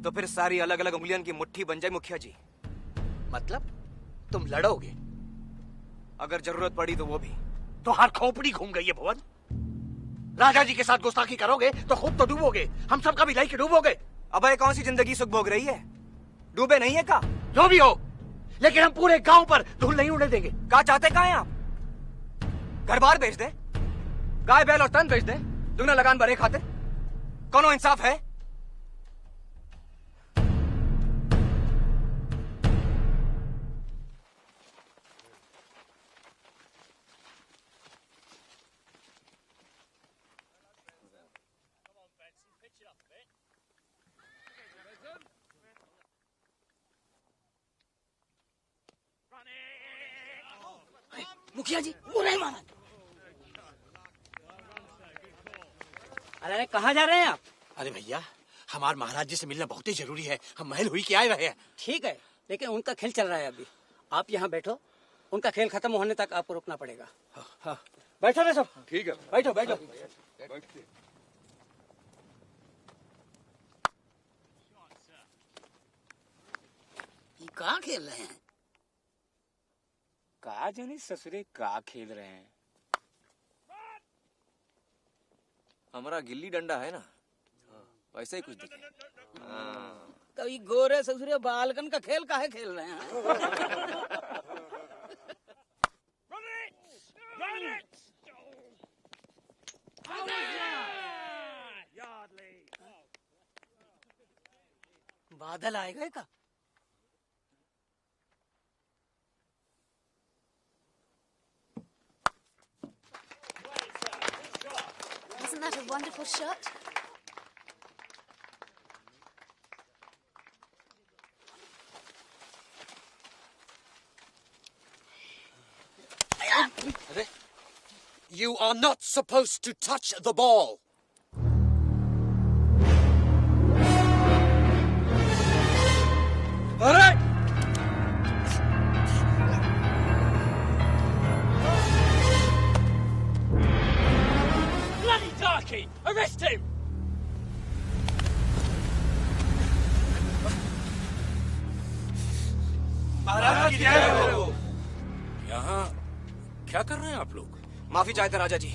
तो फिर सारी अलग अलग उंगलियों की मुट्ठी बन जाए मुखिया जी। मतलब तुम लड़ोगे? अगर जरूरत पड़ी तो वो भी। तो हाथ खोपड़ी घूम गई है भुवन। राजा जी के साथ गुस्ताखी करोगे तो खुद तो डूबोगे, हम सबका भी लेके डूबोगे। अबे कौन सी जिंदगी सुख भोग रही है, डूबे नहीं है का? जो भी हो, लेकिन हम पूरे गांव पर धूल नहीं उड़ने देंगे। का चाहते का है आप? घर बार बेच दे, गाय बैल और तन बेच दे, दुगना लगान भरे खाते? कौनो इंसाफ है? मुखिया जी वो नहीं माना। अरे कहाँ जा रहे हैं आप? अरे भैया, हमारे महाराज जी से मिलना बहुत ही जरूरी है। हम महल हुई के आए रहे हैं। ठीक है, लेकिन उनका खेल चल रहा है अभी। आप यहाँ बैठो, उनका खेल खत्म होने तक आपको रुकना पड़ेगा। हाँ। बैठो रे सब। ठीक है, बैठो बैठो। कहाँ खेल रहे हैं? का जाने ससुरे का खेल रहे हैं। हमारा गिल्ली डंडा है ना, वैसे ही कुछ दिखे। तो ये गोरे ससुरे बालकन का खेल काहे खेल रहे हैं? बादल आएगा का? Isn't that a wonderful shot? You are not supposed to touch the ball. अरे Bloody darky! Arrest him! महाराज की जय हो। यहाँ क्या कर रहे हैं आप लोग? माफी चाहते राजा जी,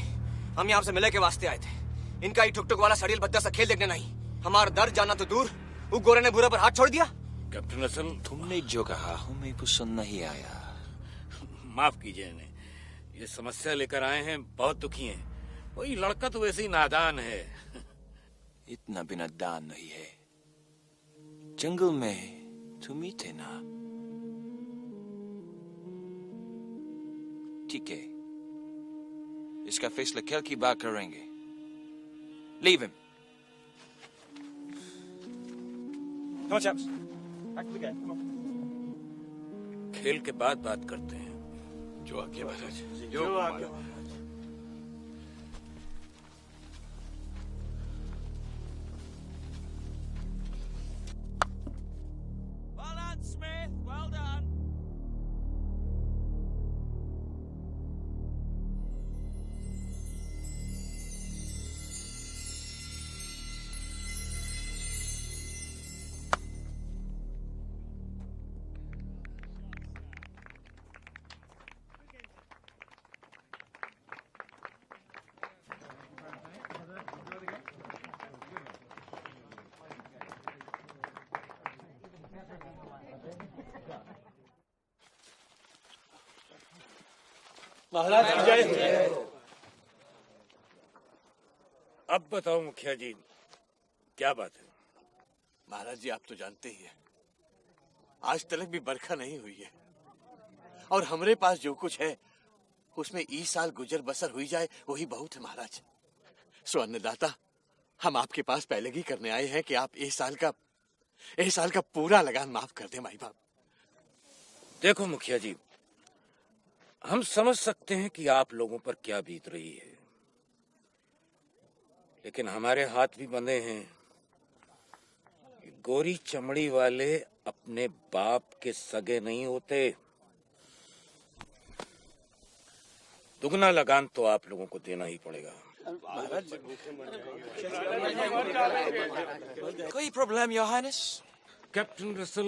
हम यहाँ से मिले के वास्ते आए थे। इनका ही टुक टुक वाला सड़ील बद्दा सा खेल देखने नहीं। हमारा दर्द जाना तो दूर, वो गोरे ने बुरा पर हाथ छोड़ दिया। कैप्टन हसन, तुमने जो कहा हमें पसंद नहीं आया। माफ कीजिए इन्हें, ये समस्या लेकर आए हैं, बहुत दुखी हैं। वही लड़का तो वैसे ही नादान है। इतना भी नादान नहीं है। जंगल में तुम ही थे ना? ठीक है, इसका फैसला खेल की बात करेंगे। Leave him. Come on, chaps. Back to the game. Come on. खेल के बाद बात करते हैं। जो आज्ञा महाराज। जो आज्ञा। Well done, Smith. Well done. महाराज की जय हो। अब बताओ मुखिया जी, क्या बात है? महाराज जी, आप तो जानते ही हैं, आज तक भी बरखा नहीं हुई है और हमारे पास जो कुछ है उसमें इस साल गुजर बसर हुई जाए वही बहुत है महाराज। सो अन्नदाता, हम आपके पास पहले ही करने आए हैं कि आप इस साल का पूरा लगान माफ कर दें माई बाप। देखो मुखिया जी, हम समझ सकते हैं कि आप लोगों पर क्या बीत रही है, लेकिन हमारे हाथ भी बंधे हैं। गोरी चमड़ी वाले अपने बाप के सगे नहीं होते। दुगना लगान तो आप लोगों को देना ही पड़ेगा। कोई problem your highness? Captain Russell,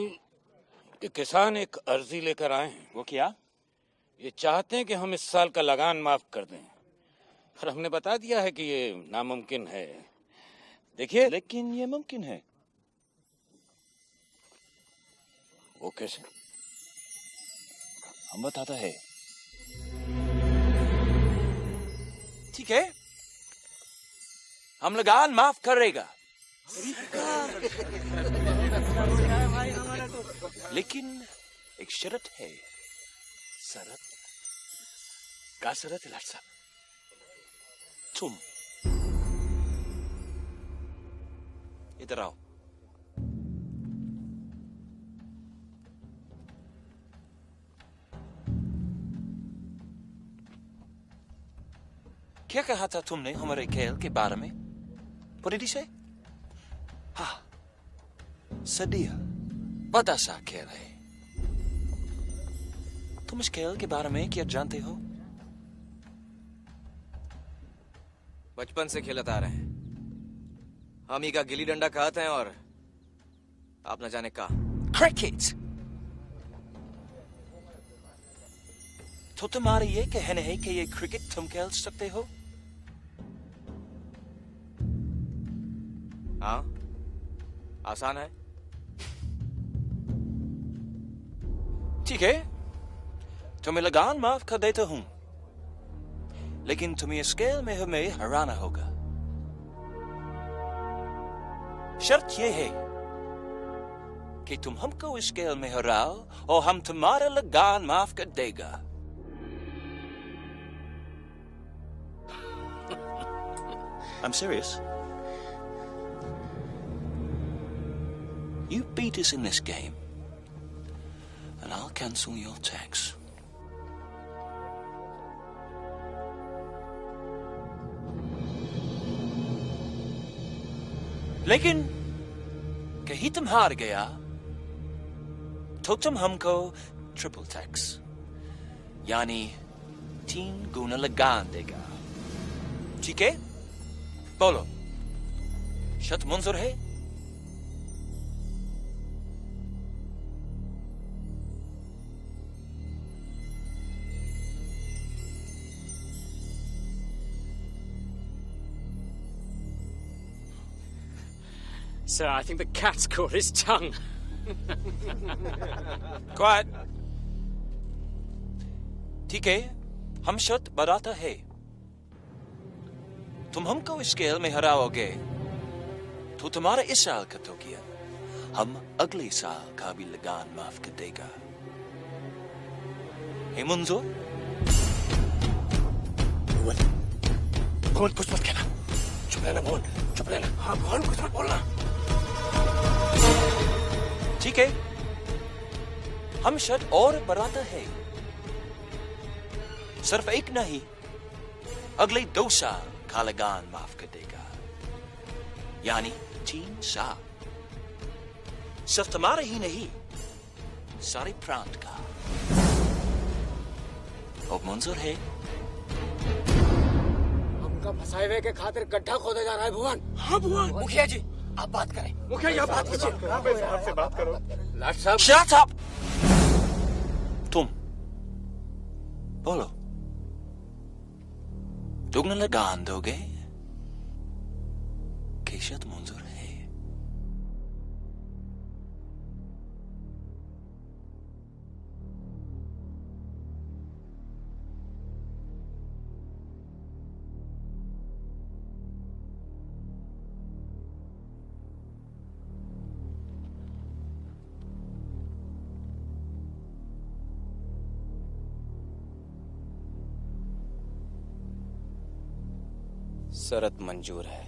ये किसान एक अर्जी लेकर आए हैं। वो क्या? ये चाहते हैं कि हम इस साल का लगान माफ कर दें, पर हमने बता दिया है कि ये नामुमकिन है। देखिए, लेकिन ये मुमकिन है। वो कैसे? हम बताता है। ठीक है, हम लगान माफ करेगा, लेकिन एक शर्त है। शरत? का शरत है लाट साहब? तुम इधर आओ। क्या कहा था तुमने हमारे खेल के बारे में? पुरीडी से? हाँ, सदिया बड़ा सा खेल है। तुम इस खेल के बारे में क्या जानते हो? बचपन से खेलते आ रहे हैं। हम ही का गिल्ली डंडा कहते हैं और आप न जाने का क्रिकेट। तो तुम्हारा ये कहना है कि ये क्रिकेट तुम खेल सकते हो? हाँ, आसान है। ठीक है, तुम्हें लगान माफ कर देता हूं, लेकिन तुम्हें इस खेल में हमें हराना होगा। शर्त यह है कि तुम हमको इस खेल में हराओ और हम तुम्हारा लगान माफ कर देगा। I'm serious. You beat us in this game, and I'll cancel your tax. लेकिन कहीं तुम हार गया तो तुम हमको ट्रिपल टैक्स यानी 3 गुना लगान देगा। ठीक है? बोलो, शर्त मंजूर है? Sir, I think the cat's caught his tongue. Quiet. ठीक है, हम शर्त बताता है। तुम हमको इस खेल में हराओगे तो तुम्हारा इस साल का तो किया, हम अगले साल का भी लगान माफ कर देगा। है मंजूर? भगवान कुछ मत कहना। चुप रहना भगवान, चुप रहना। हाँ भगवान कुछ मत बोलना। ठीक है, हम शर्त और बढ़ाता है। सिर्फ एक नहीं, अगले 2 साल का लगान माफ कर देगा, यानी 3 साल। सिर्फ तुम्हारा ही नहीं, सारे प्रांत का। अब मंजूर है? हमका फंसाए हुए के खातिर गड्ढा खोदा जा रहा है भगवान। हाँ भगवान। मुखिया जी, आप बात करें। मुखिया जी आप बात कीजिए। हाँ भाई साहब से बात करो। लाट साहब, Shut up! तुम बोलो, दुगना लगान दोगे कि शर्त मंजूर है? शरत मंजूर है।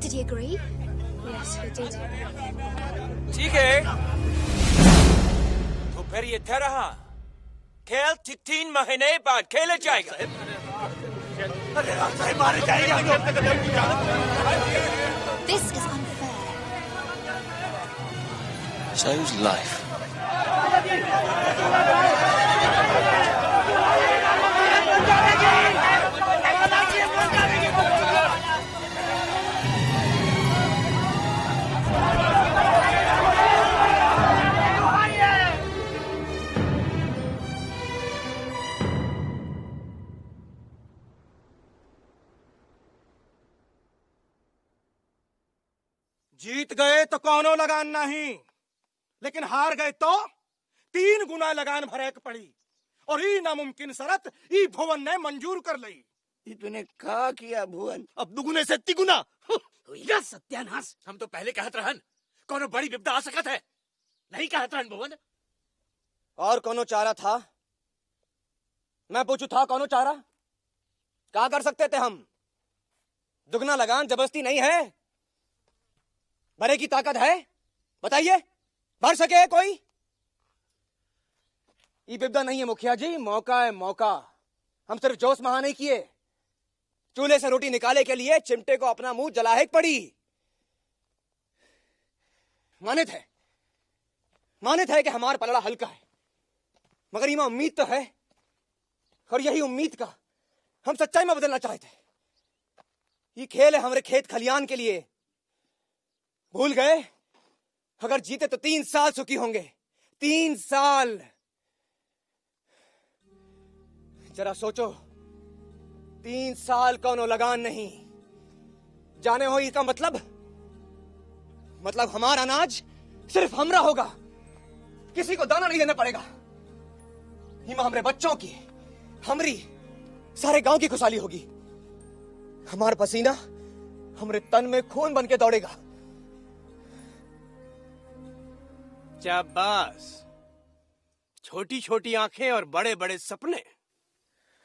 Did he agree? Yes, he did. ठीक है, तो फिर ये तरह खेल 3 महीने बाद खेला जाएगा। This is unfair. So's life. जीत गए तो कौनो लगान नहीं, लेकिन हार गए तो 3 गुना लगान भरे के पड़ी। और ई नामुमकिन शरत ई भुवन ने मंजूर कर ली। तूने कहा किया भुवन? अब दुगुने से तिगुना। सत्यानाश। हम तो पहले कहत रहन कोनो बड़ी विपदा आ सकत है, नहीं कहत रहन भुवन। और कोनो चारा था? मैं पूछू था कोनो चारा? क्या कर सकते थे हम? दुगना लगान जबरदस्ती नहीं है, भरे की ताकत है। बताइए, भर सके कोई? ये विपदा नहीं है मुखिया जी, मौका है मौका। हम सिर्फ जोश महा नहीं किए, चूल्हे से रोटी निकाले के लिए चिमटे को अपना मुंह जलाहे पड़ी। मानित है कि हमारा पलड़ा हल्का है, मगर इमा उम्मीद तो है, और यही उम्मीद का हम सच्चाई में बदलना चाहते हैं। ये खेल है हमारे खेत खलियान के लिए। भूल गए? अगर जीते तो 3 साल सुखी होंगे। 3 साल। जरा सोचो, 3 साल कौनो लगान नहीं। जाने हो इसका मतलब हमारा अनाज सिर्फ हमरा होगा, किसी को दाना नहीं देना पड़ेगा। हिमा हमरे बच्चों की, हमरी, सारे गांव की खुशहाली होगी। हमारा पसीना हमरे तन में खून बन के दौड़ेगा। शाबाश, छोटी छोटी आंखें और बड़े बड़े सपने।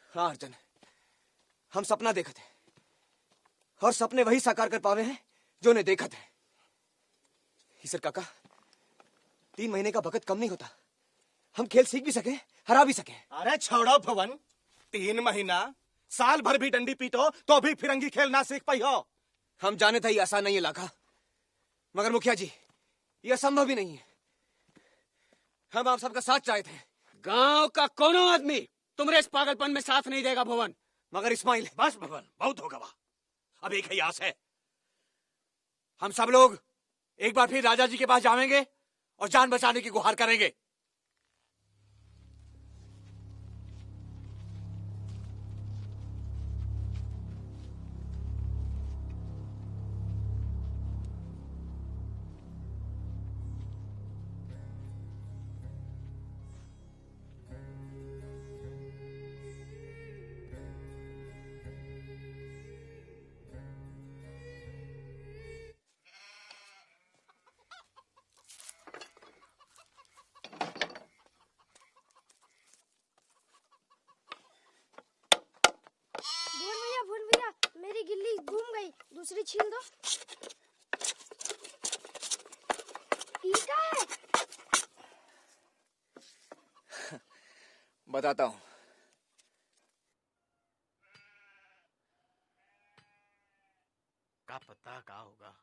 हाँ अर्जुन, हम सपना देखते हैं, और सपने वही साकार कर पावे हैं जो उन्हें देखत है। ईसर काका, 3 महीने का वक्त कम नहीं होता। हम खेल सीख भी सके, हरा भी सके। अरे छोड़ो भवन, 3 महीना, साल भर भी डंडी पीटो तो भी फिरंगी खेल ना सीख पाई हो। हम जाने था ये आसान नहीं है लाखा, मगर मुखिया जी ये असंभव भी नहीं है। हम आप सबका साथ चाहते हैं। गांव का कोनो आदमी तुम्हारे इस पागलपन में साथ नहीं देगा भुवन। मगर इस्माइल, बस भुवन, बहुत हो गवा। अब एक ही आस है, हम सब लोग एक बार फिर राजा जी के पास जाएंगे और जान बचाने की गुहार करेंगे। भून भैया, मेरी गिल्ली घूम गई, दूसरी छील दो। ईटा है। बताता हूं। का पता का होगा।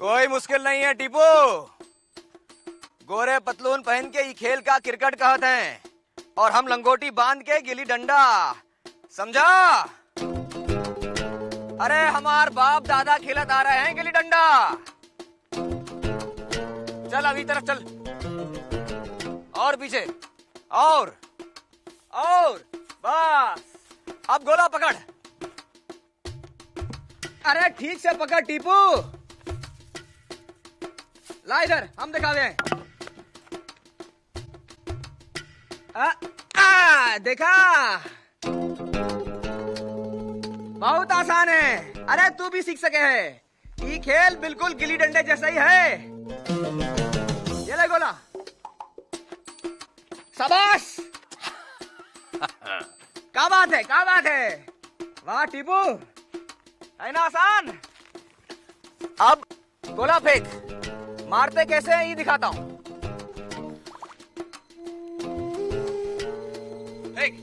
कोई मुश्किल नहीं है टीपू। गोरे पतलून पहन के ये खेल का क्रिकेट कहते हैं, और हम लंगोटी बांध के गिल्ली डंडा, समझा? अरे हमार बाप दादा खेलत आ रहे हैं गिल्ली डंडा। चल अभी तरफ चल, और पीछे, और बस। अब गोला पकड़। अरे ठीक से पकड़ टीपू। ला इधर, हम दिखावे हैं। देखा? बहुत आसान है। अरे तू भी सीख सके है। ये खेल बिल्कुल गिल्ली डंडे जैसा ही है। ये ले गोला। शाबाश। क्या बात है, क्या बात है। वाह टीपू, है ना आसान। अब गोला फेंक। मारते कैसे हैं ये दिखाता हूं। फेंक।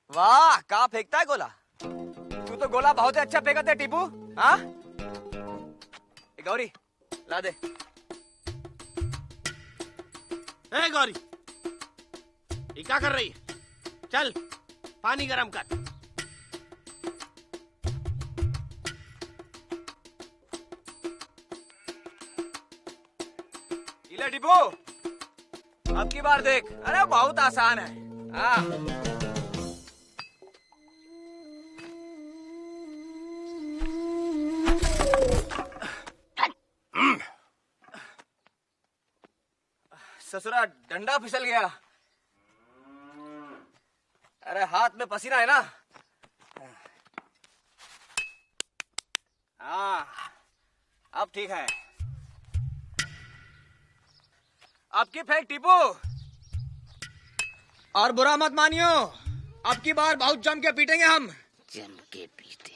वाह, कहाँ फेंकता है गोला। तू तो गोला बहुत ही अच्छा फेंकते है टीपू। हाँ गौरी ला दे। ए गौरी, ये क्या कर रही है? चल पानी गरम कर। ले टीपू, अब की बार देख। अरे बहुत आसान है। हाँ ससुरा, डंडा फिसल गया। अरे हाथ में पसीना है ना। हाँ अब ठीक है। अब की फेंक टीपू। और बुरा मत मानियो, अब की बार बहुत जम के पीटेंगे हम। जम के पीटेंगे।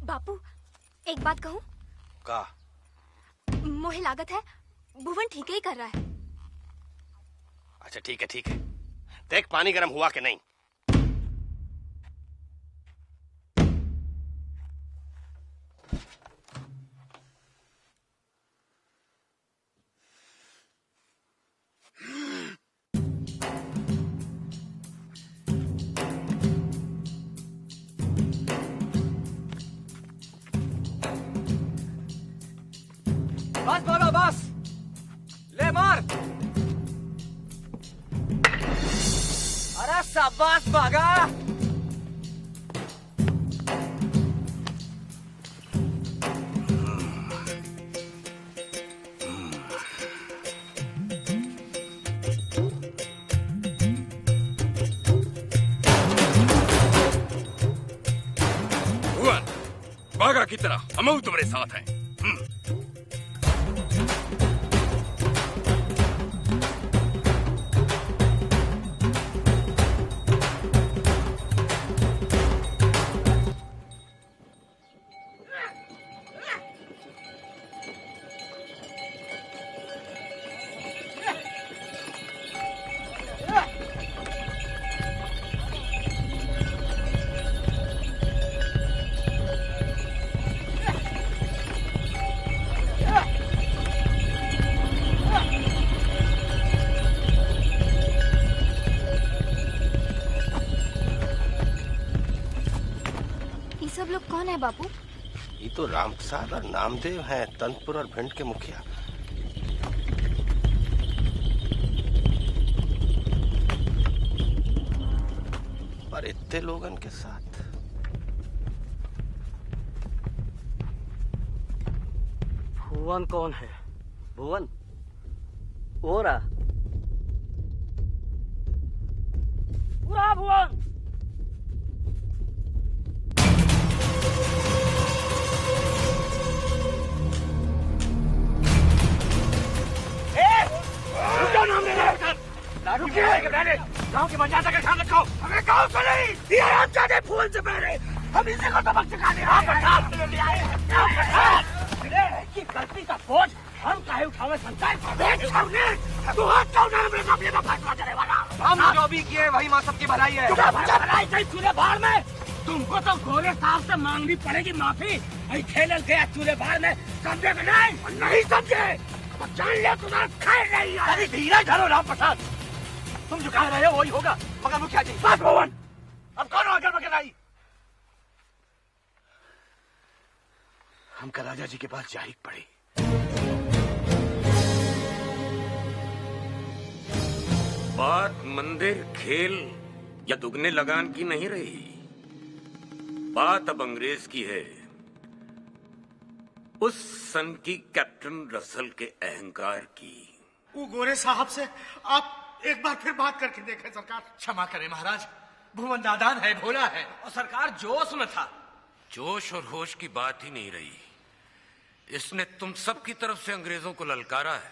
बापू, एक बात कहूँ? का? मोहे लागत है भुवन ठीक ही कर रहा है। अच्छा ठीक है ठीक है। देख पानी गर्म हुआ कि नहीं। बस बोलो बस। ले मार। अरे शाबाश भागा। भुवन, बागा की तरह हम तुम्हारे साथ हैं। सब लोग कौन है बापू? ये तो राम प्रसाद और नामदेव हैं, तनपुर और भिंड के मुखिया। पर और इतने लोगन के साथ। भुवन कौन है? भुवन? वो रहा। पूरा भुवन। गांव की मर्यादा का ख्याल रखो। हमें गांव से नहीं, ये हम जाने भुवन से पहले हम इसी को सबक सिखाने की गलती का बोझ हम काहे उठावे संतान। तू हाथ क्यों ना मेरे सामने का फैसला करे वाला। हम जो भी किए वही माँ सबकी भलाई है। भलाई सही चूल्हे बाहर में। तुमको तो गोरे साहब से मांगनी पड़ेगी माफी। खेल गया चूल्हे बाहर में, समझे कि नहीं? नहीं समझे तो जान ले तुम्हारा खैर नहीं है। अरे धीरे धरो राम प्रसाद, तुम जो कह रहे हो वही होगा। मगर मुखिया जी बस भुवन, अब कौन आगे बगैर आई? हमका राजा जी के पास जा ही पड़ी। बात मंदिर, खेल या दुगने लगान की नहीं रही। बात अब अंग्रेज की है। उस सन की कैप्टन रसल के अहंकार की। वो गोरे साहब से आप एक बार फिर बात करके देखें सरकार। क्षमा करें महाराज, भुवन नादान है, भोला है और सरकार जोश में था। जोश और होश की बात ही नहीं रही। इसने तुम सब की तरफ से अंग्रेजों को ललकारा है।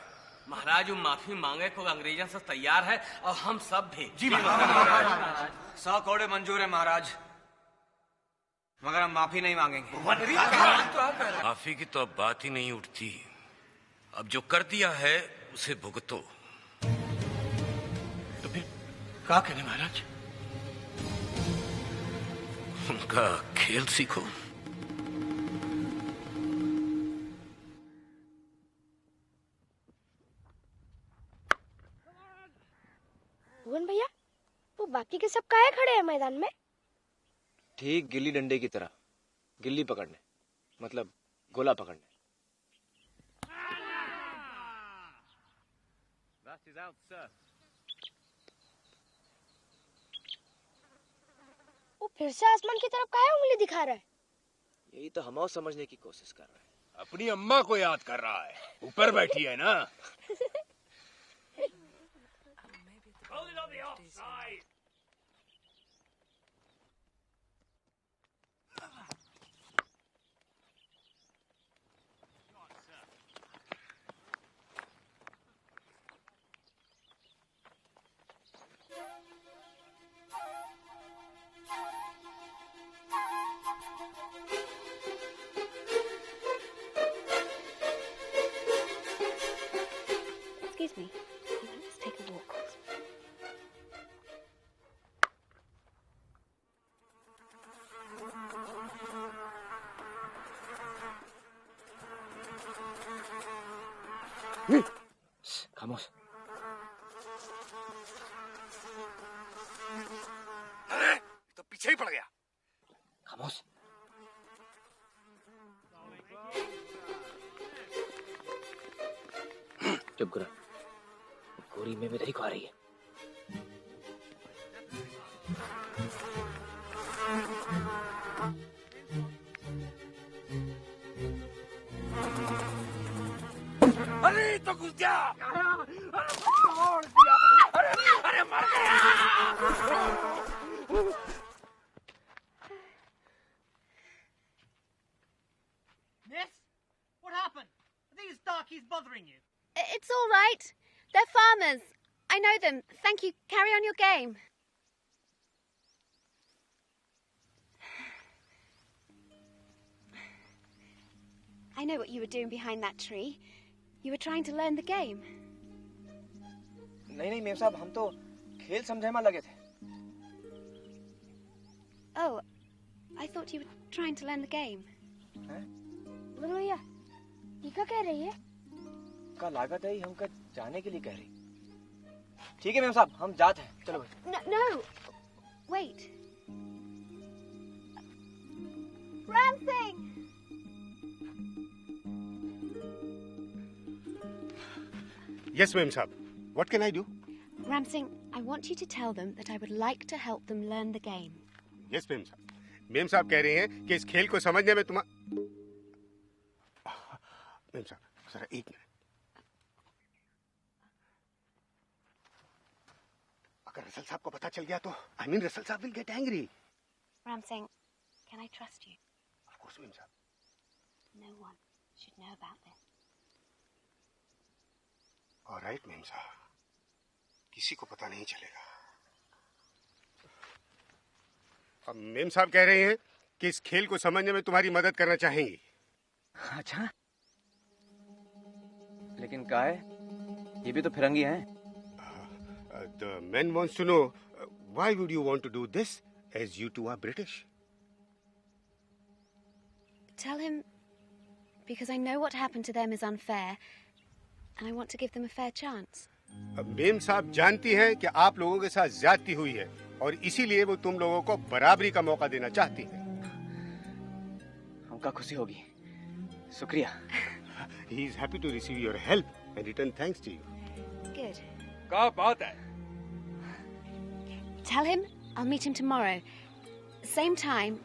महाराज वो माफी मांगे को अंग्रेजों से तैयार है और हम सब भी। जी महाराज। 100 करोड़ मंजूर है महाराज, मगर हम माफी नहीं मांगेंगे। माफी की तो अब बात ही नहीं उठती। अब जो कर दिया है उसे भुगतो। तो फिर क्या करें महाराज? उनका खेल सीखो। भुवन भैया, वो बाकी के सब काहे खड़े हैं मैदान में? ठीक गिल्ली डंडे की तरह, गिल्ली पकड़ने, मतलब गोला पकड़ने। वो फिर से आसमान की तरफ काहे उंगली दिखा रहा है? यही तो हम और समझने की कोशिश कर रहे हैं। अपनी अम्मा को याद कर रहा है, ऊपर बैठी है ना। Excuse me. Let's take a walk. खामोश। अरे तो पीछे ही पड़ गया। खामोश। चुप करो। गोरी में मेरी को आ रही है। अरे तो घुस गया। अरे मर गया। Miss, what happened? Are these darkies bothering you? It's all right. They're farmers. I know them. Thank you. Carry on your game. I know what you were doing behind that tree. You were trying to learn the game. नहीं नहीं ma'am साहब, हम तो खेल समझे में लगे थे। Oh, I thought you were trying to learn the game. बोलो भैया, ये क्या कह रही है? का लागत है हमका जाने के लिए कह रही। ठीक है मेम साहब, हम जाते हैं। चलो भाई। No, wait. Ramsing! Yes, ma'am, sahab. What can I do? Ramsing, I want you to tell them that I would like to help them learn the game. Yes ma'am साहब। मेम साहब कह रहे हैं कि इस खेल को समझने में मेम साहब जरा एक मिनट। अगर रसल साहब को पता चल गया तो रसल साहब will get angry. Ram Singh, can I trust you? Of course, ma'am साहब। No one should know about this. All right, ma'am साहब। किसी को पता नहीं चलेगा। अब मेम साहब कह रहे हैं कि इस खेल को समझने में तुम्हारी मदद करना चाहेंगी। अच्छा, लेकिन क्या है? ये भी तो फिरंगी हैं। The man wants to know why would you want to do this as you two are British? Tell him because I know what happened to them is unfair and I want to give them a fair chance. Ma'am साहब जानती हैं कि आप लोगों के साथ ज्यादती हुई है और इसीलिए वो तुम लोगों को बराबरी का मौका देना चाहती हैं। हमका खुशी होगी। शुक्रिया। He is happy to receive your help and return thanks to you. Good. क्या बात है? Tell him I'll meet him tomorrow. Same time,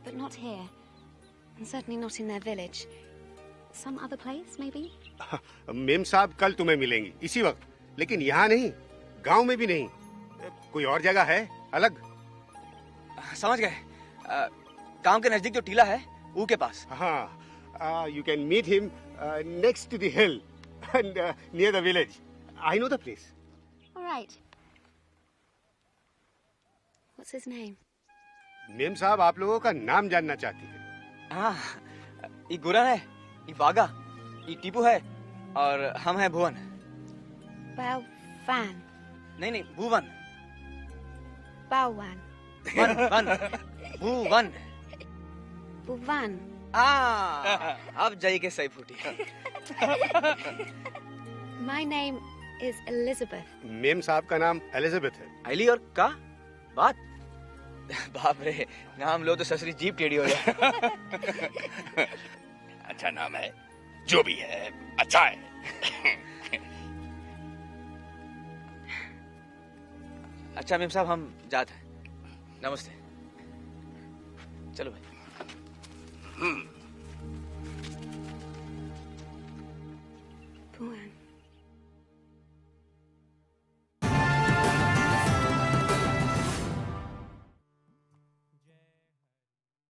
but not here. And certainly not in their village. Some other place, maybe? Ma'am साहब कल तुम्हें मिलेंगी इसी वक्त, लेकिन यहाँ नहीं, गांव में भी नहीं। कोई और जगह है अलग? समझ गए। गांव के नजदीक जो टीला है, ऊ के पास। हाँ, you can meet him next to the hill and near the village. I know the place. All right. What's his name? Ma'am साहब आप लोगों का नाम जानना चाहती है। हाँ, ये गुरन है, ये बागा, ये टीपू है और हम हैं भुवन। Balvan. नहीं, भुवन। Balwan. वन, भुवन। Buvan. अब जाइए के सही फूटी। My name is Elizabeth. Ma'am साहब का नाम एलिजाबेथ है। आइली और का बात? बाप रे, नाम लो तो ससुरी जीप टेढ़ी हो जाए। अच्छा नाम है, जो भी है अच्छा है। अच्छा मेम साहब हम जाते हैं। नमस्ते। चलो भाई। Buvan.